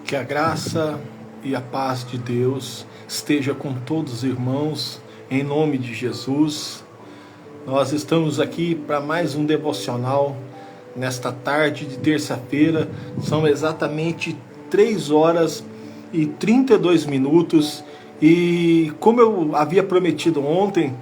Que a graça e a paz de Deus esteja com todos os irmãos, em nome de Jesus. Nós estamos aqui para mais um devocional nesta tarde de terça-feira. São exatamente 3 horas e 32 minutos. E como eu havia prometido ontem,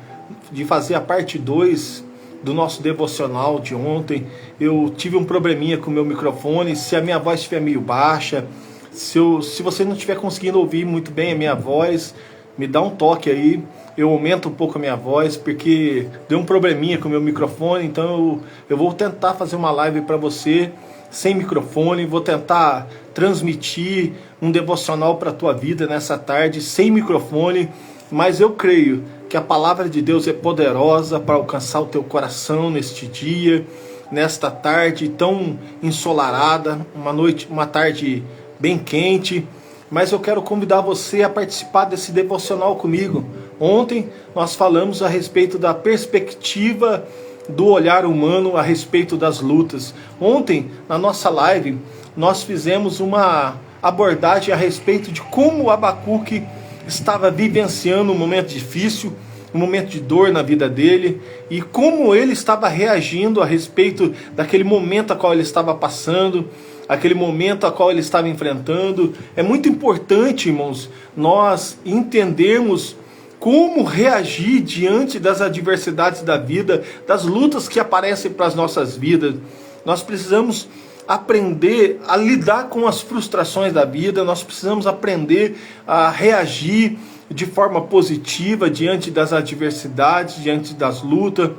de fazer a parte 2 do nosso devocional de ontem, eu tive um probleminha com o meu microfone. Se a minha voz estiver meio baixa, se você não estiver conseguindo ouvir muito bem a minha voz, me dá um toque aí, eu aumento um pouco a minha voz, porque deu um probleminha com o meu microfone. Então eu vou tentar fazer uma live para você sem microfone, vou tentar transmitir um devocional para a tua vida nessa tarde sem microfone, mas eu creio que a palavra de Deus é poderosa para alcançar o teu coração neste dia, nesta tarde tão ensolarada, uma tarde bem quente. Mas eu quero convidar você a participar desse devocional comigo. Ontem nós falamos a respeito da perspectiva do olhar humano a respeito das lutas. Ontem, na nossa live, nós fizemos uma abordagem a respeito de como Abacuque estava vivenciando um momento difícil, um momento de dor na vida dele, e como ele estava reagindo a respeito daquele momento a qual ele estava passando, aquele momento a qual ele estava enfrentando. É muito importante, irmãos, nós entendermos como reagir diante das adversidades da vida, das lutas que aparecem para as nossas vidas. Nós precisamos aprender a lidar com as frustrações da vida, nós precisamos aprender a reagir de forma positiva diante das adversidades, diante das lutas,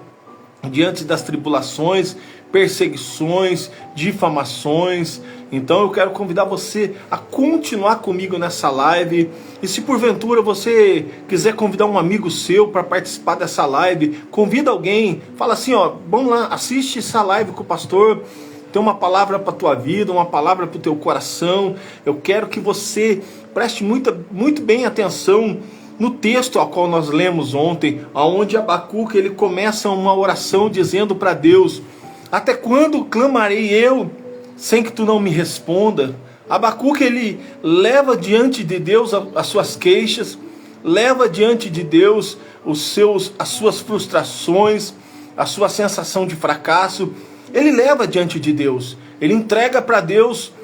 diante das tribulações, perseguições, difamações. Então eu quero convidar você a continuar comigo nessa live. E se porventura você quiser convidar um amigo seu para participar dessa live, convida alguém, fala assim, vamos lá, assiste essa live com o pastor. Tem uma palavra para a tua vida, uma palavra para o teu coração. Eu quero que você preste muito bem atenção no texto ao qual nós lemos ontem, onde Abacuque ele começa uma oração dizendo para Deus: até quando clamarei eu sem que tu não me responda? Abacuque ele leva diante de Deus as suas queixas, leva diante de Deus as suas frustrações, a sua sensação de fracasso. Ele leva diante de Deus, ele entrega para Deus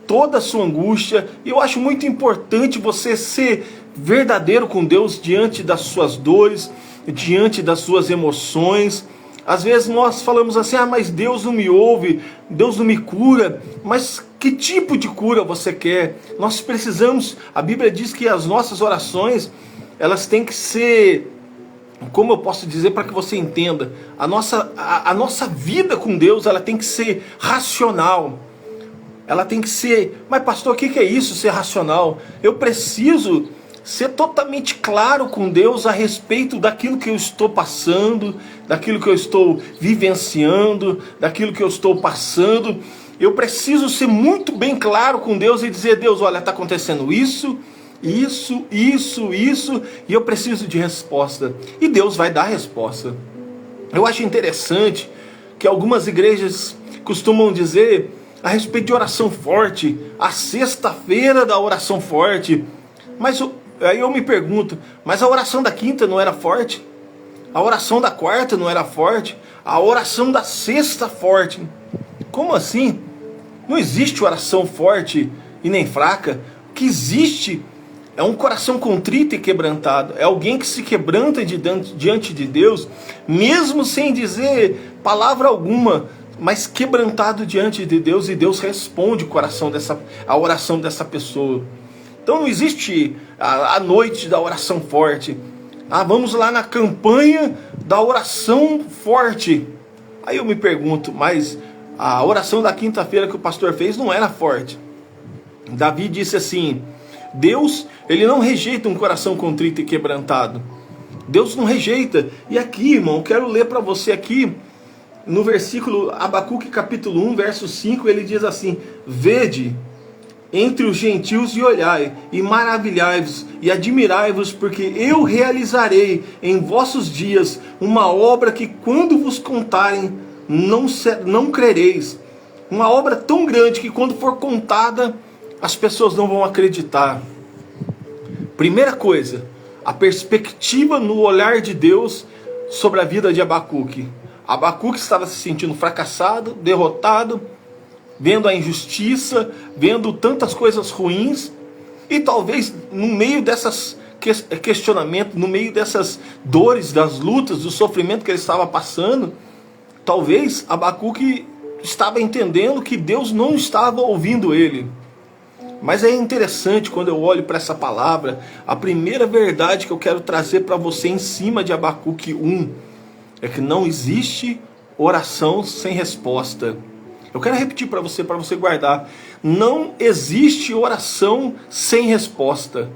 toda a sua angústia. E eu acho muito importante você ser verdadeiro com Deus diante das suas dores, diante das suas emoções. Às vezes nós falamos assim, mas Deus não me ouve, Deus não me cura. Mas que tipo de cura você quer? Nós precisamos, a Bíblia diz que as nossas orações, elas têm que ser, como eu posso dizer para que você entenda, a nossa vida com Deus, ela tem que ser racional. Ela tem que ser, mas pastor, o que é isso, ser racional? Eu preciso ser totalmente claro com Deus a respeito daquilo que eu estou passando, daquilo que eu estou vivenciando, daquilo que eu estou passando. Eu preciso ser muito bem claro com Deus e dizer: Deus, olha, está acontecendo isso, e eu preciso de resposta. E Deus vai dar a resposta. Eu acho interessante que algumas igrejas costumam dizer a respeito de oração forte, a sexta-feira da oração forte. Mas aí eu me pergunto, mas a oração da quinta não era forte? A oração da quarta não era forte? A oração da sexta forte? Como assim? Não existe oração forte e nem fraca. O que existe é um coração contrito e quebrantado. É alguém que se quebranta diante de Deus, mesmo sem dizer palavra alguma, mas quebrantado diante de Deus, e Deus responde a oração dessa pessoa. Então não existe a noite da oração forte. Vamos lá na campanha da oração forte. Aí eu me pergunto, mas a oração da quinta-feira que o pastor fez não era forte. Davi disse assim: Deus, ele não rejeita um coração contrito e quebrantado. Deus não rejeita. E aqui, irmão, eu quero ler para você aqui, no versículo Abacuque capítulo 1, verso 5, ele diz assim: vede entre os gentios e olhai, e maravilhai-vos, e admirai-vos, porque eu realizarei em vossos dias uma obra que quando vos contarem, não crereis. Uma obra tão grande que quando for contada, as pessoas não vão acreditar. Primeira coisa, a perspectiva no olhar de Deus sobre a vida de Abacuque. Abacuque estava se sentindo fracassado, derrotado, vendo a injustiça, vendo tantas coisas ruins, e talvez no meio dessas questionamentos, no meio dessas dores, das lutas, do sofrimento que ele estava passando, talvez Abacuque estava entendendo que Deus não estava ouvindo ele. Mas é interessante quando eu olho para essa palavra, a primeira verdade que eu quero trazer para você em cima de Abacuque 1 é que não existe oração sem resposta. Eu quero repetir para você guardar. Não existe oração sem resposta.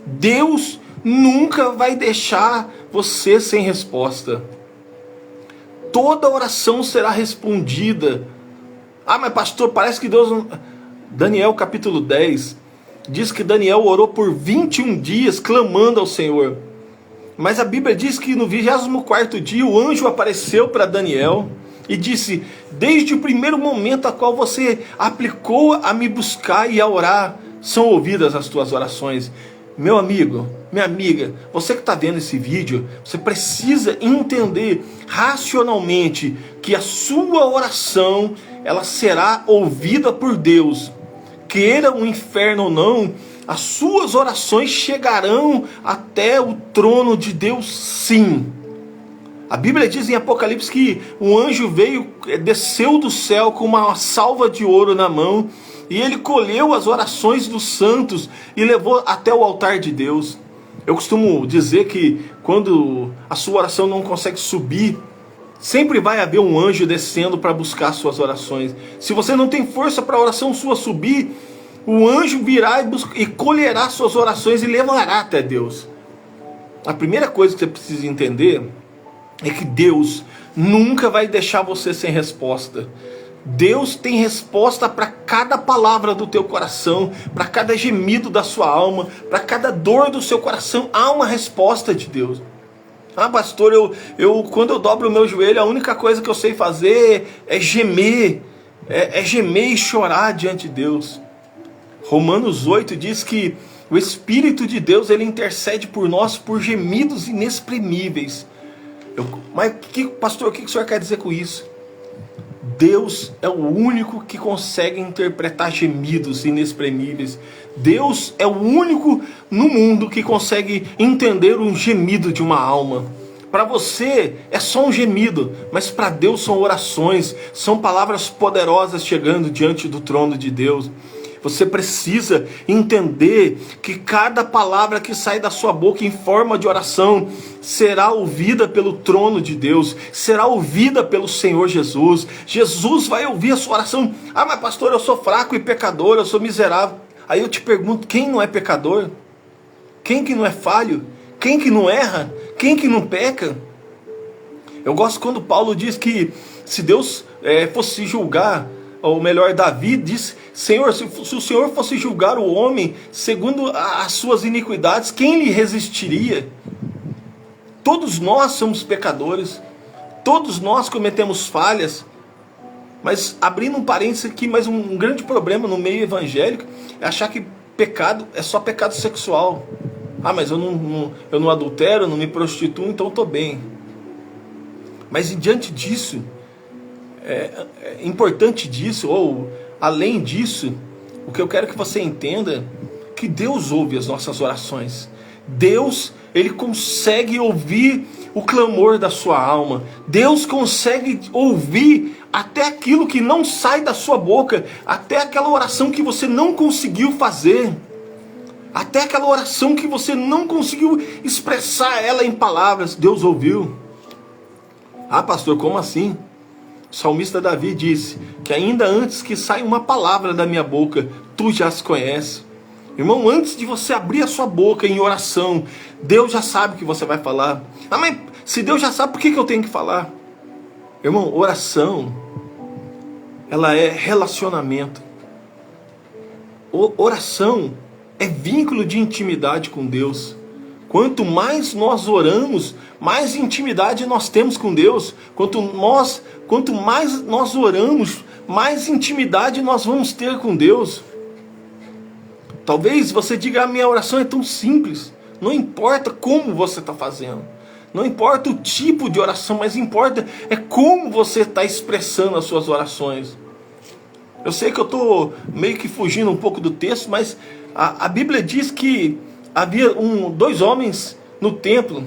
Deus nunca vai deixar você sem resposta. Toda oração será respondida. Ah, mas pastor, parece que Deus não... Daniel capítulo 10 diz que Daniel orou por 21 dias clamando ao Senhor. Mas a Bíblia diz que no 24º dia o anjo apareceu para Daniel e disse: desde o primeiro momento a qual você aplicou a me buscar e a orar, são ouvidas as tuas orações. Meu amigo, minha amiga, você que está vendo esse vídeo, você precisa entender racionalmente que a sua oração, ela será ouvida por Deus. Queira o inferno ou não, as suas orações chegarão até o trono de Deus, sim. A Bíblia diz em Apocalipse que um anjo veio, desceu do céu com uma salva de ouro na mão, e ele colheu as orações dos santos e levou até o altar de Deus. Eu costumo dizer que quando a sua oração não consegue subir, sempre vai haver um anjo descendo para buscar suas orações. Se você não tem força para a oração sua subir, o anjo virá e colherá suas orações e levará até Deus. A primeira coisa que você precisa entender é que Deus nunca vai deixar você sem resposta. Deus tem resposta para cada palavra do teu coração, para cada gemido da sua alma, para cada dor do seu coração, há uma resposta de Deus. Ah, pastor, quando eu dobro o meu joelho, a única coisa que eu sei fazer é gemer, é gemer e chorar diante de Deus. Romanos 8 diz que o Espírito de Deus, ele intercede por nós por gemidos inexprimíveis. Mas, pastor, o que o senhor quer dizer com isso? Deus é o único que consegue interpretar gemidos inexprimíveis. Deus é o único no mundo que consegue entender um gemido de uma alma. Para você é só um gemido, mas para Deus são orações, são palavras poderosas chegando diante do trono de Deus. Você precisa entender que cada palavra que sai da sua boca em forma de oração será ouvida pelo trono de Deus, será ouvida pelo Senhor Jesus. Jesus vai ouvir a sua oração. Ah, mas pastor, eu sou fraco e pecador, eu sou miserável. Aí eu te pergunto, quem não é pecador? Quem que não é falho? Quem que não erra? Quem que não peca? Eu gosto quando Paulo diz que se Deus fosse julgar, ou melhor, Davi disse: Senhor, se o Senhor fosse julgar o homem segundo as suas iniquidades, quem lhe resistiria? Todos nós somos pecadores, todos nós cometemos falhas. Mas abrindo um parênteses aqui, mas um grande problema no meio evangélico é achar que pecado é só pecado sexual. Ah, mas eu não adultero, eu não me prostituo, então estou bem. Mas diante disso, importante disso, ou além disso, o que eu quero que você entenda, que Deus ouve as nossas orações. Deus, ele consegue ouvir o clamor da sua alma. Deus consegue ouvir até aquilo que não sai da sua boca, até aquela oração que você não conseguiu fazer, até aquela oração que você não conseguiu expressar ela em palavras. Deus ouviu. Ah, pastor, como assim? O salmista Davi disse que ainda antes que saia uma palavra da minha boca, tu já as conheces. Irmão, antes de você abrir a sua boca em oração, Deus já sabe o que você vai falar. Ah, mas se Deus já sabe, por que eu tenho que falar? Irmão, oração, ela é relacionamento. Oração é vínculo de intimidade com Deus. Quanto mais nós oramos, mais intimidade nós temos com Deus. Quanto mais nós oramos, mais intimidade nós vamos ter com Deus. Talvez você diga, a minha oração é tão simples. Não importa como você está fazendo. Não importa o tipo de oração, mas importa é como você está expressando as suas orações. Eu sei que eu estou meio que fugindo um pouco do texto, mas a Bíblia diz que havia dois homens no templo,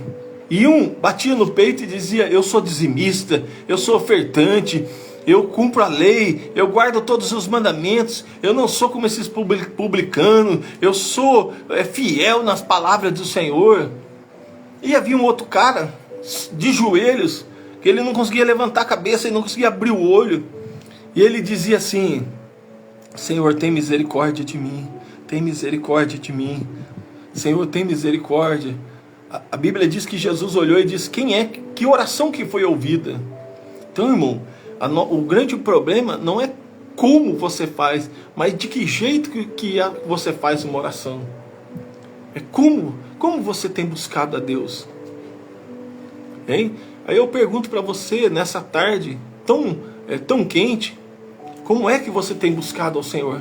e um batia no peito e dizia, eu sou dizimista, eu sou ofertante, eu cumpro a lei, eu guardo todos os mandamentos, eu não sou como esses publicanos, eu sou fiel nas palavras do Senhor. E havia um outro cara, de joelhos, que ele não conseguia levantar a cabeça, ele não conseguia abrir o olho. E ele dizia assim, Senhor, tem misericórdia de mim, tem misericórdia de mim. Senhor, tem misericórdia. A Bíblia diz que Jesus olhou e disse, que oração que foi ouvida? Então, irmão, o grande problema não é como você faz, mas de que jeito que você faz uma oração. É como você tem buscado a Deus? Hein? Aí eu pergunto para você, nessa tarde tão quente, como é que você tem buscado ao Senhor?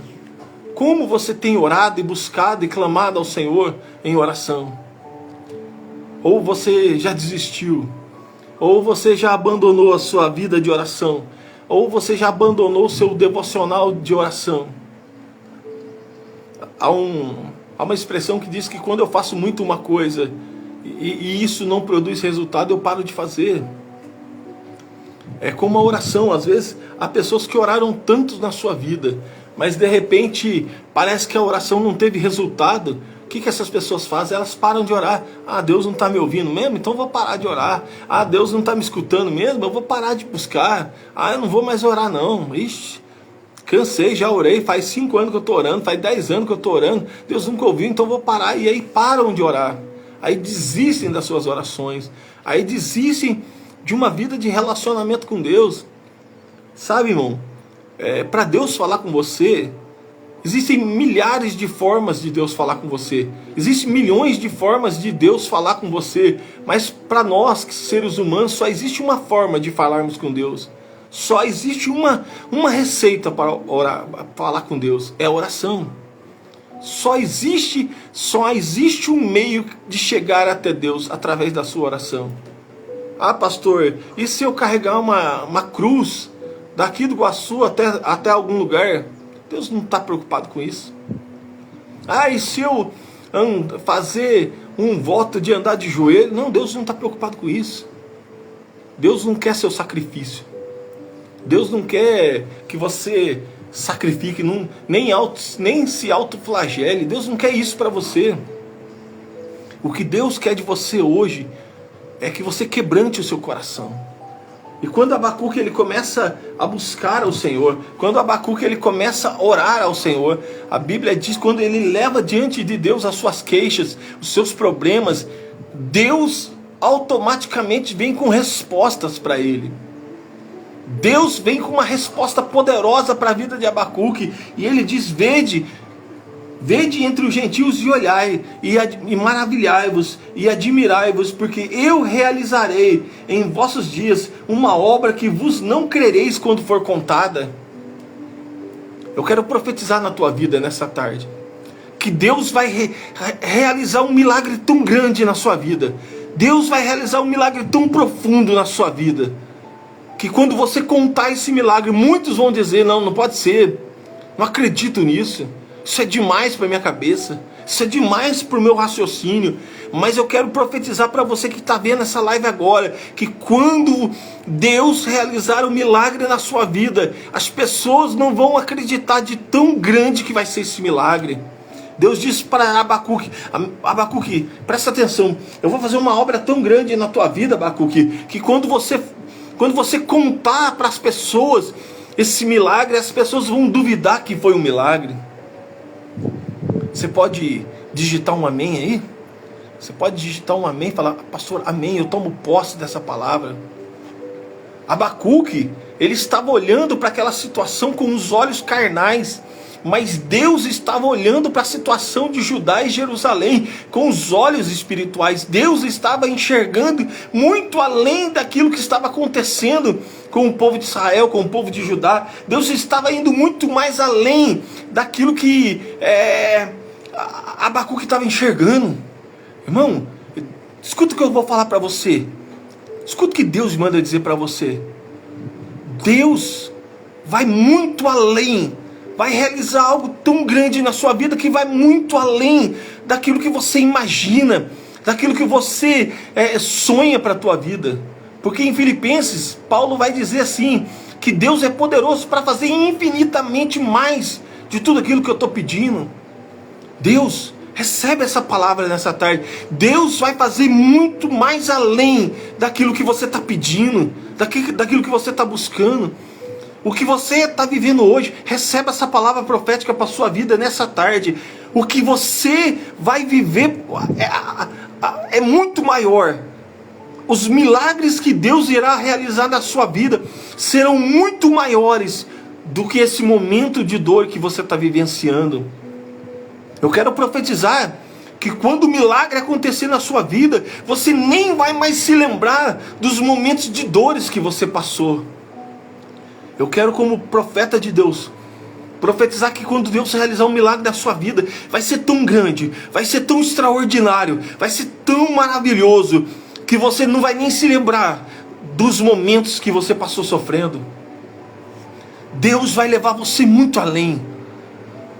Como você tem orado e buscado e clamado ao Senhor em oração? Ou você já desistiu? Ou você já abandonou a sua vida de oração? Ou você já abandonou o seu devocional de oração? Há uma expressão que diz que quando eu faço muito uma coisa e isso não produz resultado, eu paro de fazer. É como a oração. Às vezes há pessoas que oraram tanto na sua vida, mas de repente parece que a oração não teve resultado. O que essas pessoas fazem? Elas param de orar. Ah, Deus não está me ouvindo mesmo? Então eu vou parar de orar. Ah, Deus não está me escutando mesmo? Eu vou parar de buscar. Ah, eu não vou mais orar não. Ixi, cansei, já orei. Faz 5 anos que eu estou orando, faz 10 anos que eu estou orando. Deus nunca ouviu, então eu vou parar. E aí param de orar. Aí desistem das suas orações. Aí desistem de uma vida de relacionamento com Deus. Sabe, irmão? Para Deus falar com você, existem milhares de formas de Deus falar com você. Existem milhões de formas de Deus falar com você. Mas para nós, seres humanos, só existe uma forma de falarmos com Deus. Só existe uma receita para orar, falar com Deus. É a oração. Só existe um meio de chegar até Deus através da sua oração. Ah, pastor, e se eu carregar uma cruz daqui do Iguaçu até algum lugar? Deus não está preocupado com isso. Ah, e se eu fazer um voto de andar de joelho? Não, Deus não está preocupado com isso. Deus não quer seu sacrifício. Deus não quer que você sacrifique, nem se autoflagele. Deus não quer isso para você. O que Deus quer de você hoje é que você quebrante o seu coração. E quando Abacuque ele começa a buscar ao Senhor, quando Abacuque ele começa a orar ao Senhor, a Bíblia diz, quando ele leva diante de Deus as suas queixas, os seus problemas, Deus automaticamente vem com respostas para ele. Deus vem com uma resposta poderosa para a vida de Abacuque, e ele diz, vede entre os gentios e olhai, e maravilhai-vos, e admirai-vos, porque eu realizarei em vossos dias uma obra que vos não crereis quando for contada. Eu quero profetizar na tua vida nessa tarde, que Deus vai realizar um milagre tão grande na sua vida. Deus vai realizar um milagre tão profundo na sua vida, que quando você contar esse milagre, muitos vão dizer, não pode ser, não acredito nisso. Isso é demais para minha cabeça. Isso é demais para o meu raciocínio. Mas eu quero profetizar para você que está vendo essa live agora, que quando Deus realizar um milagre na sua vida, as pessoas não vão acreditar de tão grande que vai ser esse milagre. Deus disse para Abacuque, Abacuque, presta atenção, eu vou fazer uma obra tão grande na tua vida, Abacuque, que quando você contar para as pessoas esse milagre, as pessoas vão duvidar que foi um milagre. Você pode digitar um amém aí? Você pode digitar um amém e falar, pastor, amém, eu tomo posse dessa palavra. Abacuque, ele estava olhando para aquela situação com os olhos carnais, mas Deus estava olhando para a situação de Judá e Jerusalém com os olhos espirituais. Deus estava enxergando muito além daquilo que estava acontecendo com o povo de Israel, com o povo de Judá. Deus estava indo muito mais além daquilo que Abacuque estava enxergando. Irmão, escuta o que eu vou falar para você. Escuta o que Deus manda dizer para você. Deus vai muito além, vai realizar algo tão grande na sua vida que vai muito além daquilo que você imagina, daquilo que você sonha para a tua vida. Porque em Filipenses, Paulo vai dizer assim, que Deus é poderoso para fazer infinitamente mais de tudo aquilo que eu estou pedindo. Deus, recebe essa palavra nessa tarde. Deus vai fazer muito mais além daquilo que você está pedindo, daquilo que você está buscando. O que você está vivendo hoje, recebe essa palavra profética para a sua vida nessa tarde. O que você vai viver é muito maior. Os milagres que Deus irá realizar na sua vida serão muito maiores do que esse momento de dor que você está vivenciando. Eu quero profetizar que quando o milagre acontecer na sua vida, você nem vai mais se lembrar dos momentos de dores que você passou. Eu quero, como profeta de Deus, profetizar que quando Deus realizar um milagre na sua vida, vai ser tão grande, vai ser tão extraordinário, vai ser tão maravilhoso, que você não vai nem se lembrar dos momentos que você passou sofrendo. Deus vai levar você muito além.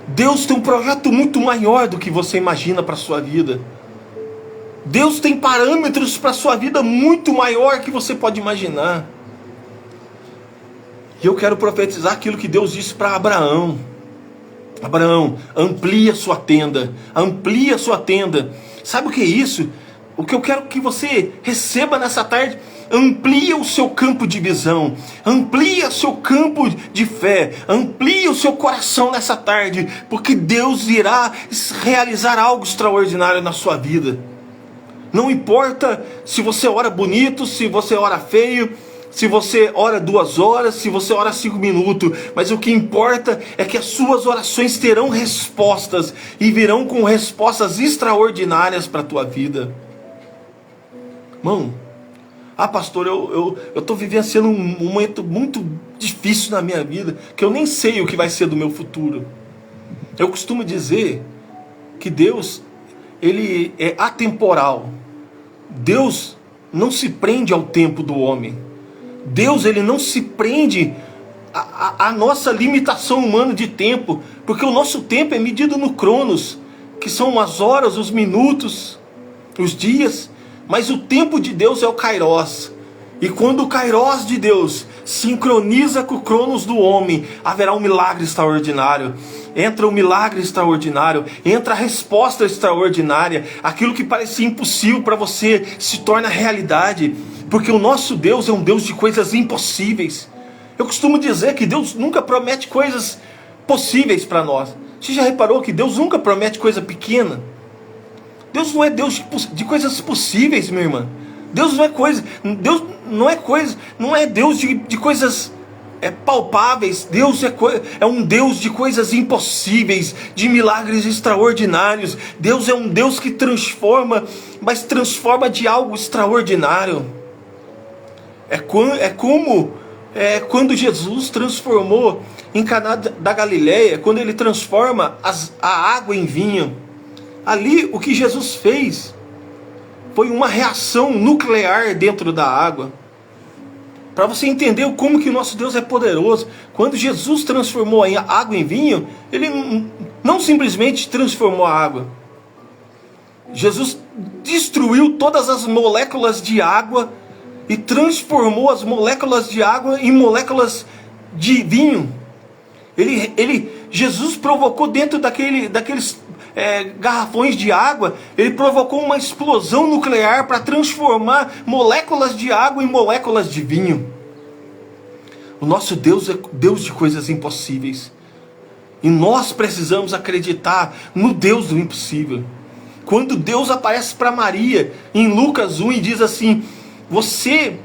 Deus tem um projeto muito maior do que você imagina para a sua vida. Deus tem parâmetros para a sua vida muito maior que você pode imaginar. E eu quero profetizar aquilo que Deus disse para Abraão. Abraão, amplia sua tenda. Amplia sua tenda. Sabe o que é isso? O que eu quero que você receba nessa tarde, amplia o seu campo de visão, amplia o seu campo de fé, amplia o seu coração nessa tarde, porque Deus irá realizar algo extraordinário na sua vida. Não importa se você ora bonito, se você ora feio, se você ora 2 horas, se você ora 5 minutos, mas o que importa é que as suas orações terão respostas, e virão com respostas extraordinárias para a tua vida. Irmão, pastor, eu estou vivenciando um momento muito difícil na minha vida, que eu nem sei o que vai ser do meu futuro. Eu costumo dizer que Deus, Ele é atemporal. Deus não se prende ao tempo do homem. Deus, Ele não se prende à nossa limitação humana de tempo, porque o nosso tempo é medido no Cronos, que são as horas, os minutos, os dias. Mas o tempo de Deus é o Kairos. E quando o Kairos de Deus sincroniza com o Cronos do homem, haverá um milagre extraordinário. Entra um milagre extraordinário, entra a resposta extraordinária. Aquilo que parecia impossível para você se torna realidade. Porque o nosso Deus é um Deus de coisas impossíveis. Eu costumo dizer que Deus nunca promete coisas possíveis para nós. Você já reparou que Deus nunca promete coisa pequena? Deus não é Deus de coisas possíveis, minha irmã. Deus não é Deus de coisas palpáveis. Deus é um Deus de coisas impossíveis, de milagres extraordinários. Deus é um Deus que transforma, mas transforma de algo extraordinário. É como quando Jesus transformou em Caná da Galileia, quando Ele transforma a água em vinho. Ali o que Jesus fez foi uma reação nuclear dentro da água. Para você entender como que o nosso Deus é poderoso. Quando Jesus transformou a água em vinho, Ele não simplesmente transformou a água. Jesus destruiu todas as moléculas de água e transformou as moléculas de água em moléculas de vinho. Jesus provocou dentro daqueles garrafões de água, Ele provocou uma explosão nuclear para transformar moléculas de água em moléculas de vinho. O nosso Deus é Deus de coisas impossíveis. E nós precisamos acreditar no Deus do impossível. Quando Deus aparece para Maria em Lucas 1 e diz assim: você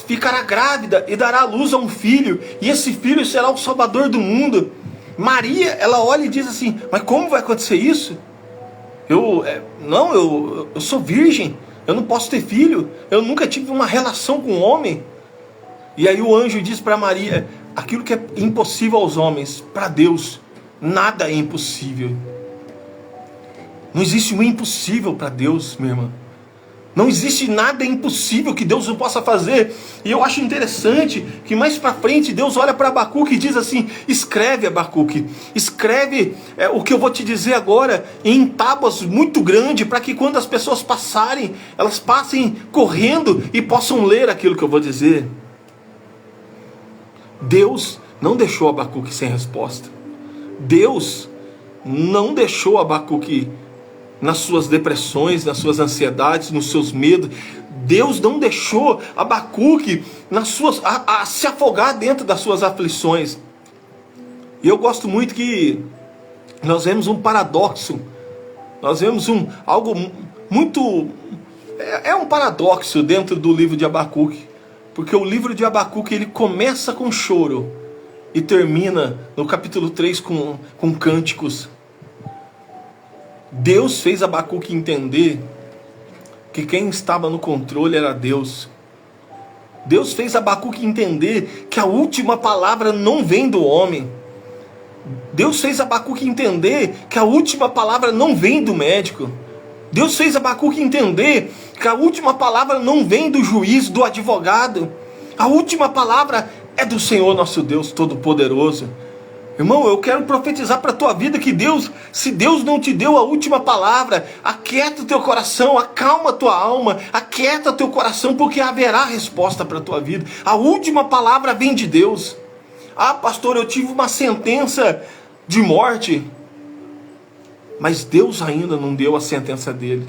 ficará grávida e dará à luz a um filho, e esse filho será o Salvador do mundo. Maria, ela olha e diz assim: mas como vai acontecer isso? Eu sou virgem, eu não posso ter filho, eu nunca tive uma relação com um homem. E aí o anjo diz para Maria: aquilo que é impossível aos homens, para Deus, nada é impossível. Não existe um impossível para Deus, minha irmã. Não existe nada impossível que Deus não possa fazer. E eu acho interessante que mais para frente Deus olha para Abacuque e diz assim: escreve, Abacuque, escreve o que eu vou te dizer agora em tábuas muito grandes, para que quando as pessoas passarem, elas passem correndo e possam ler aquilo que eu vou dizer. Deus não deixou Abacuque sem resposta. Deus não deixou Abacuque nas suas depressões, nas suas ansiedades, nos seus medos. Deus não deixou Abacuque a se afogar dentro das suas aflições. E eu gosto muito que nós vemos um paradoxo. Nós vemos algo muito... É um paradoxo dentro do livro de Abacuque. Porque o livro de Abacuque, ele começa com choro e termina no capítulo 3 com cânticos. Deus fez Abacuque entender que quem estava no controle era Deus. Deus fez Abacuque entender que a última palavra não vem do homem. Deus fez Abacuque entender que a última palavra não vem do médico. Deus fez Abacuque entender que a última palavra não vem do juiz, do advogado. A última palavra é do Senhor nosso Deus Todo-Poderoso. Irmão, eu quero profetizar para a tua vida que Deus, se Deus não te deu a última palavra, aquieta o teu coração, acalma a tua alma, aquieta o teu coração, porque haverá resposta para a tua vida. A última palavra vem de Deus. Ah, pastor, eu tive uma sentença de morte, mas Deus ainda não deu a sentença dele.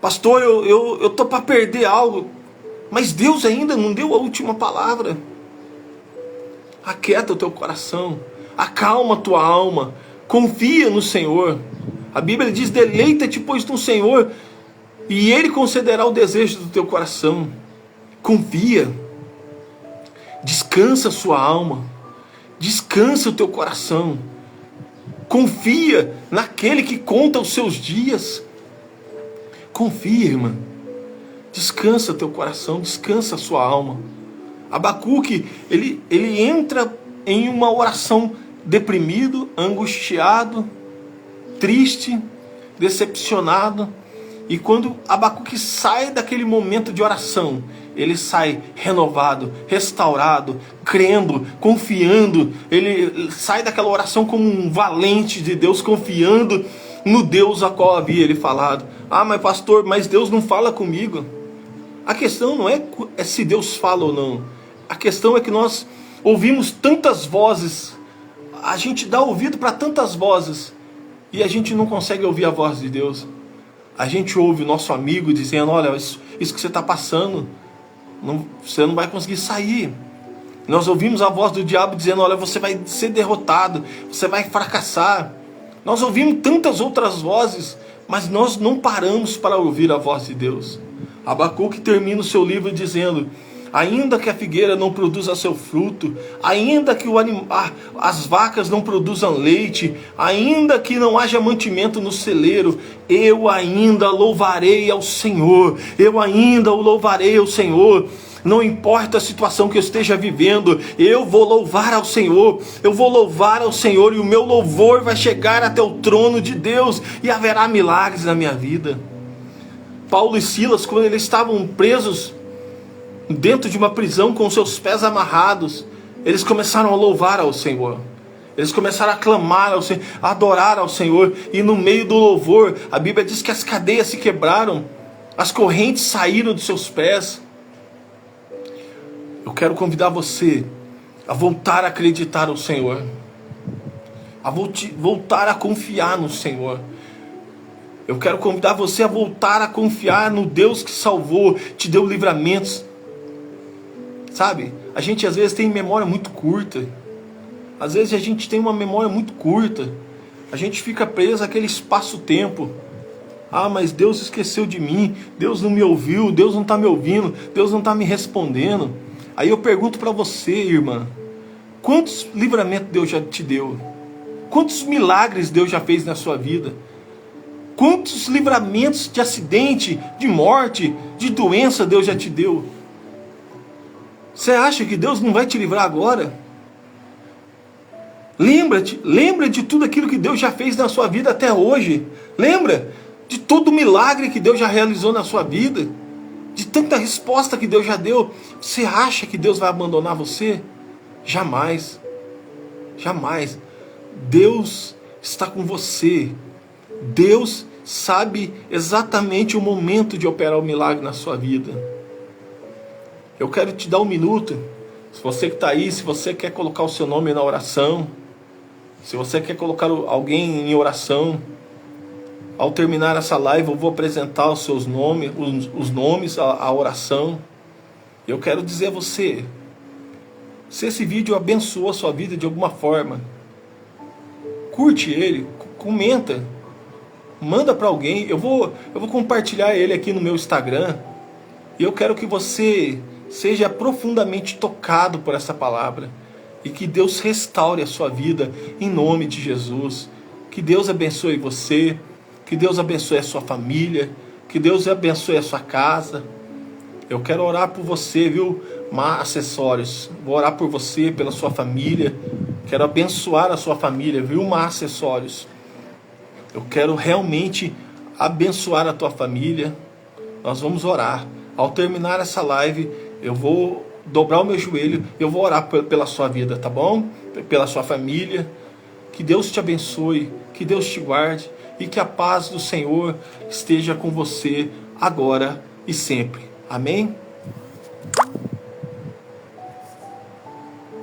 Pastor, eu estou para perder algo, mas Deus ainda não deu a última palavra. Aquieta o teu coração, acalma a tua alma, confia no Senhor. A Bíblia diz: deleita-te, pois, no Senhor, e Ele concederá o desejo do teu coração. Confia, descansa a sua alma, descansa o teu coração, confia naquele que conta os seus dias. Confia, irmã, descansa o teu coração, descansa a sua alma. Abacuque, ele entra em uma oração deprimido, angustiado, triste, decepcionado. E quando Abacuque sai daquele momento de oração, ele sai renovado, restaurado, crendo, confiando. Ele sai daquela oração como um valente de Deus, confiando no Deus a qual havia ele falado. Ah, mas pastor, mas Deus não fala comigo. A questão não é se Deus fala ou não. A questão é que nós ouvimos tantas vozes, a gente dá ouvido para tantas vozes, e a gente não consegue ouvir a voz de Deus. A gente ouve o nosso amigo dizendo: olha, isso que você está passando, você não vai conseguir sair. Nós ouvimos a voz do diabo dizendo: olha, você vai ser derrotado, você vai fracassar. Nós ouvimos tantas outras vozes, mas nós não paramos para ouvir a voz de Deus. Abacuque termina o seu livro dizendo: ainda que a figueira não produza seu fruto, ainda que as vacas não produzam leite, ainda que não haja mantimento no celeiro, eu ainda louvarei ao Senhor, eu ainda o louvarei ao Senhor. Não importa a situação que eu esteja vivendo, eu vou louvar ao Senhor, eu vou louvar ao Senhor, e o meu louvor vai chegar até o trono de Deus, e haverá milagres na minha vida. Paulo e Silas, quando eles estavam presos dentro de uma prisão com seus pés amarrados, eles começaram a louvar ao Senhor. Eles começaram a clamar ao Senhor, a adorar ao Senhor. E no meio do louvor, a Bíblia diz que as cadeias se quebraram, as correntes saíram dos seus pés. Eu quero convidar você a voltar a acreditar no Senhor, a voltar a confiar no Senhor. Eu quero convidar você a voltar a confiar no Deus que salvou, te deu livramentos. Sabe, a gente às vezes tem memória muito curta. Às vezes a gente tem uma memória muito curta. A gente fica preso àquele espaço-tempo. Ah, mas Deus esqueceu de mim. Deus não me ouviu. Deus não está me ouvindo. Deus não está me respondendo. Aí eu pergunto para você, irmã: quantos livramentos Deus já te deu? Quantos milagres Deus já fez na sua vida? Quantos livramentos de acidente, de morte, de doença Deus já te deu? Você acha que Deus não vai te livrar agora? Lembra de tudo aquilo que Deus já fez na sua vida até hoje. Lembra de todo o milagre que Deus já realizou na sua vida, de tanta resposta que Deus já deu. Você acha que Deus vai abandonar você? Jamais. Jamais. Deus está com você. Deus sabe exatamente o momento de operar o milagre na sua vida. Eu quero te dar um minuto. Se você que está aí, se você quer colocar o seu nome na oração, se você quer colocar alguém em oração, ao terminar essa live eu vou apresentar os seus nomes, os nomes, a oração. Eu quero dizer a você, se esse vídeo abençoou a sua vida de alguma forma, curte ele, comenta, manda para alguém. Eu vou compartilhar ele aqui no meu Instagram. E eu quero que você seja profundamente tocado por essa palavra. E que Deus restaure a sua vida em nome de Jesus. Que Deus abençoe você. Que Deus abençoe a sua família. Que Deus abençoe a sua casa. Eu quero orar por você, viu, Má Acessórios? Vou orar por você, pela sua família. Quero abençoar a sua família, viu, Má Acessórios? Eu quero realmente abençoar a tua família. Nós vamos orar. Ao terminar essa live, eu vou dobrar o meu joelho, eu vou orar pela sua vida, tá bom? Pela sua família. Que Deus te abençoe, que Deus te guarde e que a paz do Senhor esteja com você agora e sempre. Amém?